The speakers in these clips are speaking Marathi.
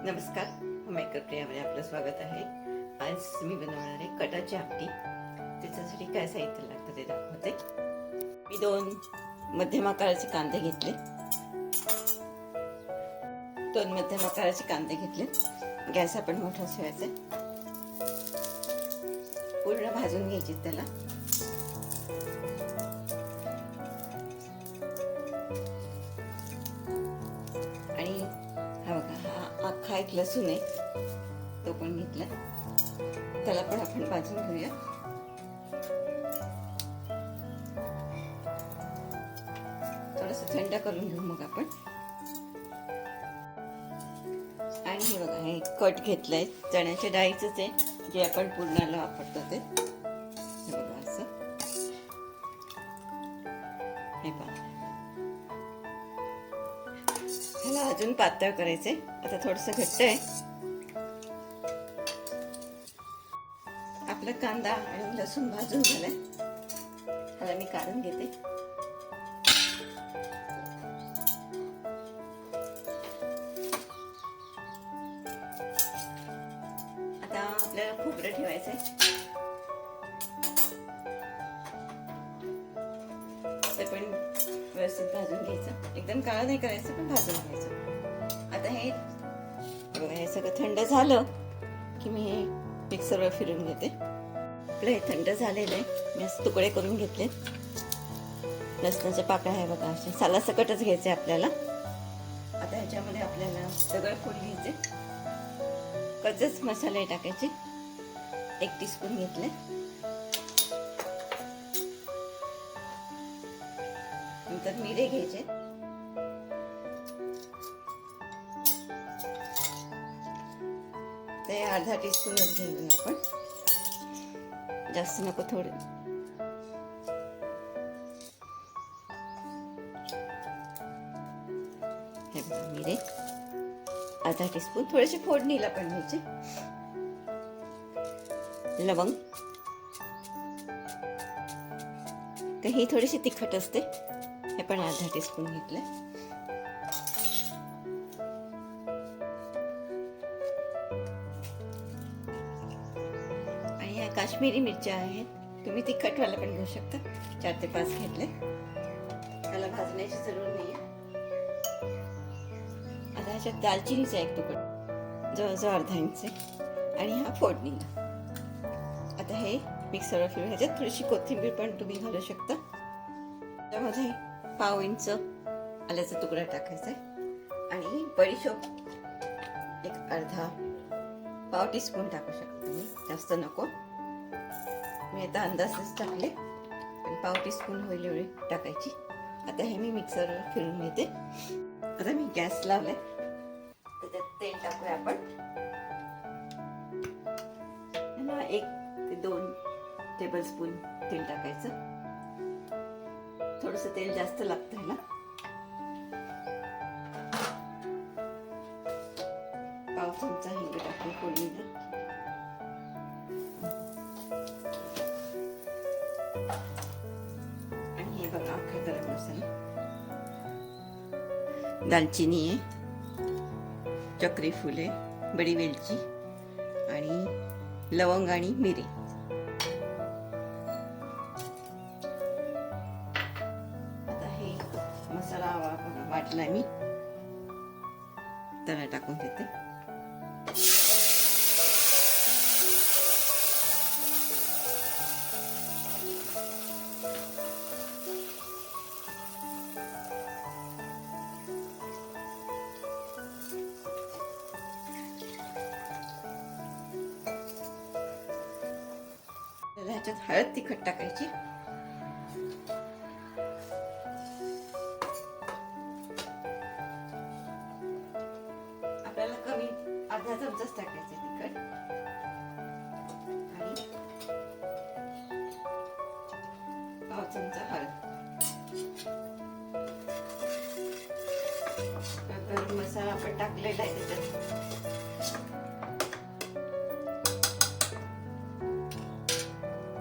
नमस्कार, मेकअप प्रियामध्ये आपलं स्वागत आहे. आज मी बनवणार आहे कटाची आमटी. त्याच्यासाठी काय साहित्य लागतं ते दाखवते. मी 2 मध्यम आकाराचे कांदे घेतले. 2 मध्यम आकाराचे कांदे घेतले. गॅस आपण मोठा ठेवायचा. पूर्ण भाजून घ्यायचे त्याला. आणि हा बघा, हा अख्खा एक लसूण आहे, तो पण घेतला. त्याला पण आपण भाजून घेऊया. थोडंसं थंड करून घेऊ मग आपण. आणि हे बघा, हे कट घेतलंय चण्याच्या डाळीचंच आहे, जे आपण पुरणाला वापरतो ते. हे बघा असं, हे पहा. ह्याला अजून पातळ करायचंय. आता थोडंसं घट्ट आहे. आपला कांदा आणि लसूण भाजून झालाय. ह्याला मी काढून घेते. आता आपल्याला खोबरं ठेवायचंय. ते पण व्यवस्थित भाजून घ्यायचं. एकदम काळं नाही करायचं, पण भाजून घ्यायचं. आता हे बघा, हे सगळं थंड झालं की मी हे मिक्सरवर फिरून घेते. आपलं हे थंड झालेलं आहे. मी असं तुकडे करून घेतले. लसणाच्या पाकळ्या आहे बघा, अशा सालासकटच घ्यायचे आपल्याला. आता ह्याच्यामध्ये आपल्याला दगडफूल घ्यायचे. कच्चेच मसाले टाकायचे. 1 टीस्पून घेतले. नंतर मिरे घ्यायचे. ते अर्धा टीस्पूनच घेऊया आपण, जास्त नको, थोडे. हे बघा, मिरे अर्धा टीस्पून. थोडेसे फोडणीला पण घ्यायचे. लवंग, ही थोडीशी तिखट असते, हे पण अर्धा टीस्पून घेतलंय. आणि ह्या काश्मीरी मिरच्या आहेत. तुम्ही तिखटवाला पण घेऊ शकता. 4 ते 5 घेतले. त्याला भाजण्याची जरूर नाही. आता ह्याच्यात दालचिनीचा 1 तुकडा, जवळजवळ अर्धा इंच आहे. आणि हा फोडणीला. आता हे मिक्सरवर फिरून ह्याच्यात थोडीशी कोथिंबीर पण तुम्ही घालू शकता. त्यामध्ये 1/2 इंच आल्याचा तुकडा टाकायचा आहे. आणि बडीशोप एक अर्धा 1/2 टीस्पून टाकू शकता तुम्ही, जास्त नको. मी आता अंदाजच टाकले, आणि 1/2 टीस्पून होईल एवढी टाकायची. आता हे मी मिक्सरवर फिरून घेते. आता मी गॅस लावलाय. त्याच्यात तेल टाकूया आपण. 1 ते 2 टेबलस्पून तेल टाकायचं. थोडंसं तेल जास्त लागतं ह्याला. 1/2 चमचा हिंग टाकू फोडणीला. आणि हे बघा, अख्खा गरम मसाला. दालचिनी आहे, चक्री फूल आहे, बडी वेलची आणि लवंग आणि मिरी. आता हे मसाला वाटला मी, त्याला टाकून देते. ह्याच्यात हळद तिखट टाकायची. आपल्याला कमी अर्धा चमचाच टाकायचे तिखट. आणि 1/2 चमचा हळद. गरम मसाला आपण टाकलेला आहे त्याच्यात.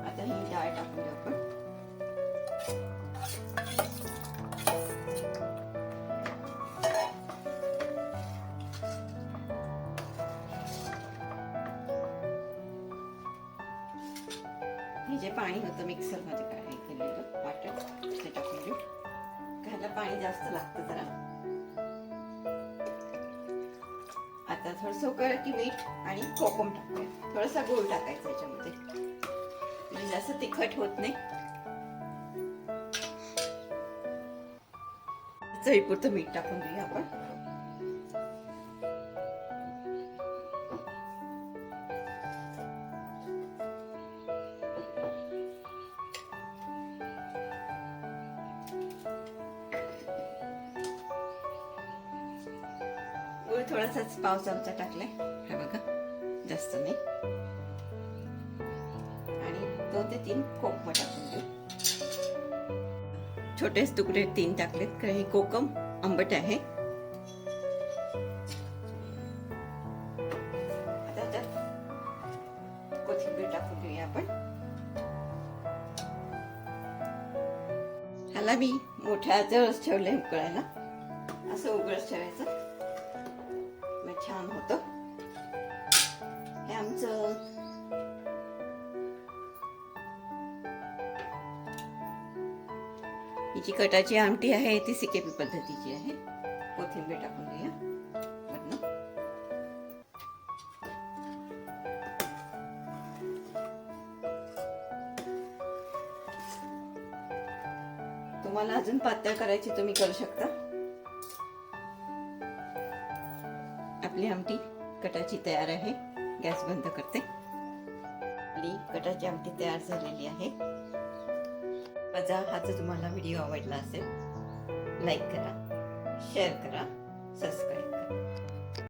आता ही डाळ टाकूया आपण. हे जे पाणी होतं मिक्सरमध्ये काय केलेलं वाटण ते टाकून देऊ. ह्याला पाणी जास्त लागतं जरा. आता थोडंसं उकळलं की मीठ आणि कोकम टाकूया. थोडासा गूळ टाकायचा याच्यामध्ये, म्हणजे जास्त तिखट होत नाही. चवीपुरतं मीठ टाकून देऊया आपण. गूळ थोडासाच पाव चमचा टाकलाय, हा बघा, जास्त नाही. आणि 2 ते 3 कोकम टाकून देऊ. छोटेच तुकडे 3 टाकलेत, कारण हे कोकम आंबट आहे. आता त्यात कोथिंबीर टाकून देऊया आपण. ह्याला मी मोठ्या जवळच ठेवलंय उकळायला. असं उघडच ठेवायचं, मग छान होतं. हे आमचं ही जी कटाची आमटी आहे ती सिकेपी पद्धतीची आहे. कोथिंबीर टाकून घेऊया वरनं. तुम्हाला अजून पातळ करायची तुम्ही करू शकता. आपली आमटी कटाची तयार आहे. गॅस बंद करते. आपली कटाची आमटी तयार झालेली आहे. माझा हा जर तुम्हाला व्हिडिओ आवडला असेल, लाईक करा, शेअर करा.